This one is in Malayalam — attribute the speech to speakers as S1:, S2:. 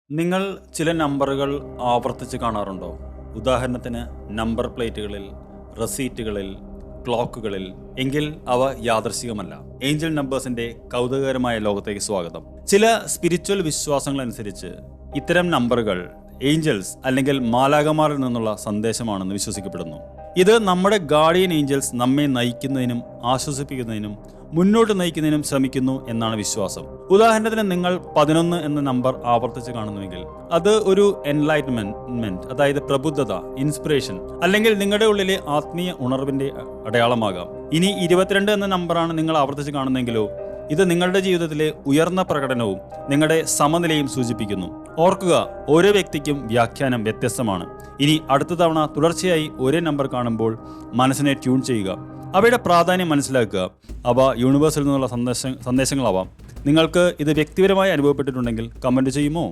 S1: നിങ്ങൾ ചില നമ്പറുകൾ ആവർത്തിച്ച് കാണാറുണ്ടോ? ഉദാഹരണത്തിന് നമ്പർ പ്ലേറ്റുകളിൽ, റസീറ്റുകളിൽ, ക്ലോക്കുകളിൽ. എങ്കിൽ അവ യാദൃശ്ചികമല്ല. ഏഞ്ചൽ നമ്പേഴ്സിന്റെ കൗതുകകരമായ ലോകത്തേക്ക് സ്വാഗതം. ചില സ്പിരിച്വൽ വിശ്വാസങ്ങളനുസരിച്ച് ഇത്തരം നമ്പറുകൾ ഏഞ്ചൽസ് അല്ലെങ്കിൽ മാലാഖമാരിൽ നിന്നുള്ള സന്ദേശമാണെന്ന് വിശ്വസിക്കപ്പെടുന്നു. ഇത് നമ്മുടെ ഗാർഡിയൻ ഏഞ്ചൽസ് നമ്മെ നയിക്കുന്നതിനും ആശ്വസിപ്പിക്കുന്നതിനും മുന്നോട്ട് നയിക്കുന്നതിനും ശ്രമിക്കുന്നു എന്നാണ് വിശ്വാസം. ഉദാഹരണത്തിന് നിങ്ങൾ 11 എന്ന നമ്പർ ആവർത്തിച്ച് കാണുന്നുവെങ്കിൽ അത് ഒരു എൻലൈറ്റ്മെന്റ്, അതായത് പ്രബുദ്ധത, ഇൻസ്പിറേഷൻ അല്ലെങ്കിൽ നിങ്ങളുടെ ഉള്ളിലെ ആത്മീയ ഉണർവിന്റെ അടയാളമാകാം. ഇനി 22 എന്ന നമ്പറാണ് നിങ്ങൾ ആവർത്തിച്ച് കാണുന്നെങ്കിലോ ഇത് നിങ്ങളുടെ ജീവിതത്തിലെ ഉയർന്ന പ്രകടനവും നിങ്ങളുടെ സമനിലയും സൂചിപ്പിക്കുന്നു. ഓർക്കുക, ഓരോ വ്യക്തിക്കും വ്യാഖ്യാനം വ്യത്യസ്തമാണ്. ഇനി അടുത്ത തവണ തുടർച്ചയായി ഒരേ നമ്പർ കാണുമ്പോൾ മനസ്സിനെ ട്യൂൺ ചെയ്യുക. അവയുടെ പ്രാധാന്യം മനസ്സിലാക്കുക. അവ യൂണിവേഴ്സിൽ നിന്നുള്ള സന്ദേശങ്ങളാവാം. നിങ്ങൾക്ക് ഇത് വ്യക്തിപരമായി അനുഭവപ്പെട്ടിട്ടുണ്ടെങ്കിൽ കമൻറ്റ് ചെയ്യുമോ?